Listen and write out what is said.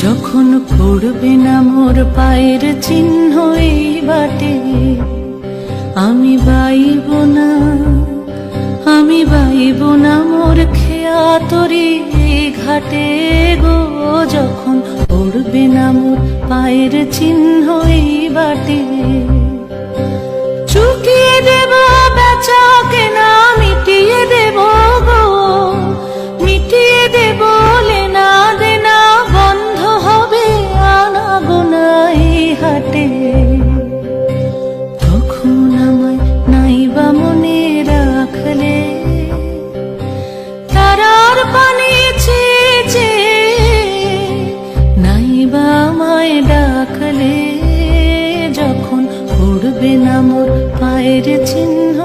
যখন পড়বে না মোর পায়ের চিহ্ন এই বাটে, আমি বাইব না, আমি বাইব না মোর খেয়া তরি ঘাটে গো। যখন পড়বে না মোর পায়ের চিহ্ন এই বাটে, চুকিয়ে দেব বেচা কেনা, মিটিয়ে দেব গো, মিটিয়ে দেব লেনা দেনা, বন্ধ হবে আনা গোনা এই হাটে। তখন আমায় নাইবা মনে রাখলে, তারার পানি চেয়ে নাইবা আমায় ডাকলে, যখন পড়বে না মোর পায়ের চিহ্ন